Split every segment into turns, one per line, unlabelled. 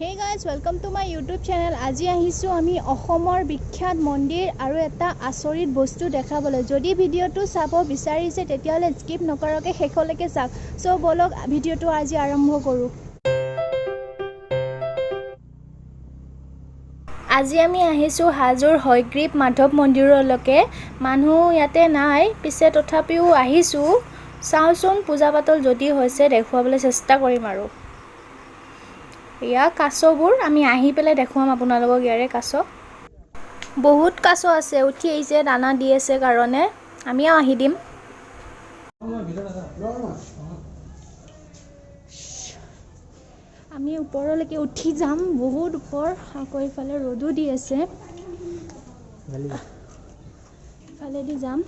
Hey guys, welcome to my YouTube channel. আজি আহিছো আমি অসমৰ বিখ্যাত মন্দিৰ আৰু এটা আচৰিত বস্তু দেখাবলৈ। যদি ভিডিওটো চাব বিচাৰিছে তেতিয়াহলে স্কিপ নকৰাকৈ শেষলৈকে চাওক। সো বলক ভিডিওটো আজি আৰম্ভ কৰোঁ। আজি আমি আহিছো হাজোৰ hayagriv madhav মন্দিৰলৈকে। মানুহ ইয়াতে নাই, পিছে তথাপিও আহিছো। চাওচোন পূজা পাতল যদি হৈছে দেখুৱাবলৈ চেষ্টা কৰিম আৰু। ইয়া কাছবোৰ আমি আহি পেলাই দেখুৱাম আপোনালোকক। ইয়াৰে কাছ বহুত কাছ আছে, উঠি আহিছে, দানা দি আছে কাৰণে আমিও আহি দিম। আমি ওপৰলৈকে উঠি যাম, বহুত ওপৰ। আকৌ ইফালে ৰ'দো দি আছে, ইফালেদি যাম।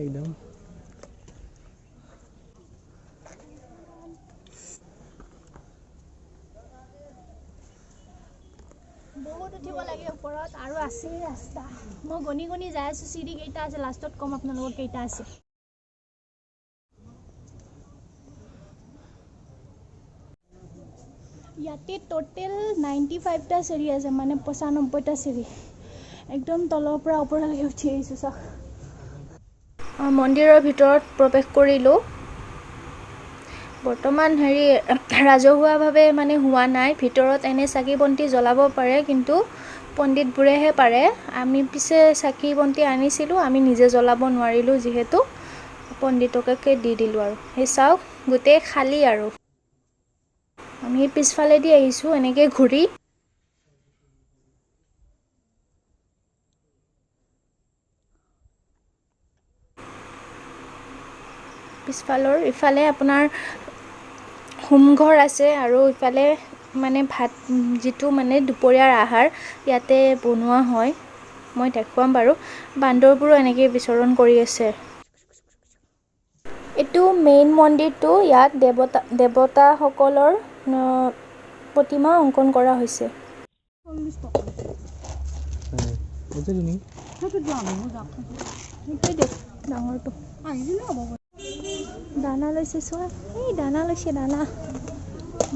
একদম
বহুত উঠিব লাগে ওপৰত, আৰু আছে ৰাস্তা। মই গণি গণি যাই আছো চিৰি কেইটা আছে, লাষ্টত কম আপোনালোকৰ কেইটা আছে। ইয়াতে টোটেল 95টা চিৰি আছে, মানে 95টা চিৰি। একদম তলৰ পৰা ওপৰলৈকে উঠি আহিছো। চাওক, মন্দিৰৰ ভিতৰত প্ৰৱেশ কৰিলোঁ। বৰ্তমান ৰাজহুৱাভাৱে মানে হোৱা নাই। ভিতৰত এনে চাকি বন্তি জ্বলাব পাৰে, কিন্তু পণ্ডিতবোৰেহে পাৰে। আমি পিছে চাকি বন্তি আনিছিলোঁ, আমি নিজে জ্বলাব নোৱাৰিলোঁ যিহেতু পণ্ডিতকে দি দিলোঁ। আৰু সেই চাওক গোটেই খালী। আৰু আমি পিছফালেদি আহিছোঁ এনেকৈ ঘূৰি। পিছফালৰ ইফালে আপোনাৰ হোমঘৰ আছে, আৰু ইফালে মানে ভাত, যিটো মানে দুপৰীয়াৰ আহাৰ ইয়াতে বনোৱা হয়। মই দেখুৱাম বাৰু। বান্দৰবোৰো এনেকৈ বিচৰণ কৰি আছে। এইটো মেইন মন্দিৰটো। ইয়াত দেৱতাসকলৰ প্ৰতিমা অংকন কৰা হৈছে। ডাঙৰটো দানা লৈছে, চোৱা। এই দানা লৈছে,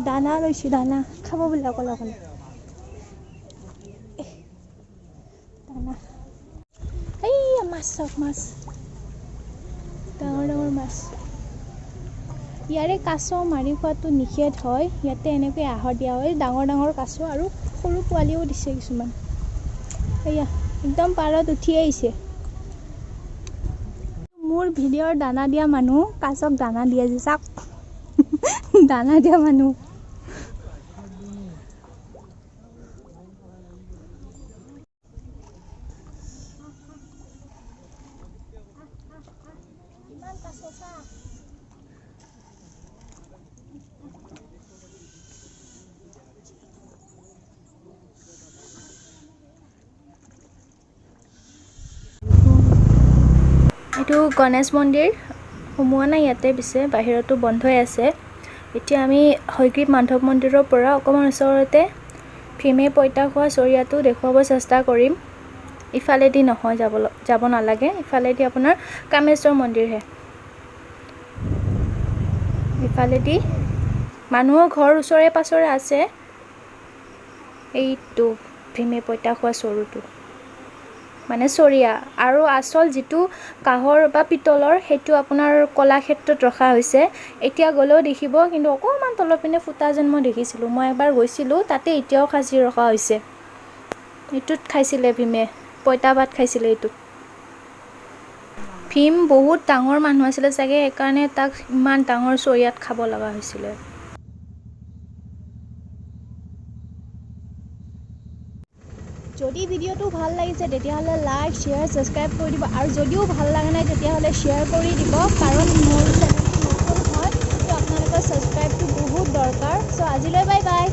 দানা লৈছে, দানা খাব বোলে অকলে অকলে। দানা এই মাছ, চাওক মাছ, ডাঙৰ ডাঙৰ মাছ। ইয়াৰে কাছ মাৰি খোৱাটো নিষেধ হয়। ইয়াতে এনেকৈ আহাৰ দিয়া হয়। ডাঙৰ ডাঙৰ কাছ আৰু সৰু পোৱালিও দিছে কিছুমান। এয়া একদম পাৰত উঠি আহিছে। মোৰ ভিডিঅ'ৰ দানা দিয়া মানুহ কাছক দানা দিয়ে যে, চাওক। দানা দিয়া মানুহ। ইমান কাছ, চাওক। এইটো গণেশ মন্দিৰ। সোমোৱা নাই ইয়াতে, পিছে বাহিৰতো বন্ধই আছে। এতিয়া আমি hayagriv madhav মন্দিৰৰ পৰা অকণমান ওচৰতে ভীমে পঁইতা খোৱা চৰিয়াটো দেখুৱাব চেষ্টা কৰিম। ইফালেদি নহয়, যাব নালাগে। ইফালেদি আপোনাৰ কামেশ্বৰ মন্দিৰহে। ইফালেদি মানুহৰ ঘৰ ওচৰে পাছৰে আছে। এইটো ভীমে পঁইতা খোৱা চৰুটো, মানে চৰিয়া। আৰু আচল যিটো কাঁহৰ বা পিতলৰ, সেইটো আপোনাৰ কলাক্ষেত্ৰত ৰখা হৈছে। এতিয়া গ'লেও দেখিব, কিন্তু অকণমান তলৰ পিনে ফুটা যেন মই দেখিছিলোঁ। মই এবাৰ গৈছিলোঁ, তাতে এতিয়াও সাঁচি ৰখা হৈছে। এইটোত খাইছিলে ভীমে, পঁইতা ভাত খাইছিলে এইটোত। ভীম বহুত ডাঙৰ মানুহ আছিলে চাগে, সেইকাৰণে তাক ইমান ডাঙৰ চৰিয়াত খাব লগা হৈছিলে। যদি ভিডিঅ'টো ভাল লাগিছে তেতিয়াহ'লে লাইক, শ্বেয়াৰ, ছাবস্ক্ৰাইব কৰি দিব। আৰু যদিও ভাল লগা নাই তেতিয়াহ'লে শ্বেয়াৰ কৰি দিব, কাৰণ মোৰ চেনেলটো নতুন হয়, তো আপোনালোকৰ ছাবস্ক্ৰাইবটো বহুত দৰকাৰ। চ' আজিলৈ বাই বাই।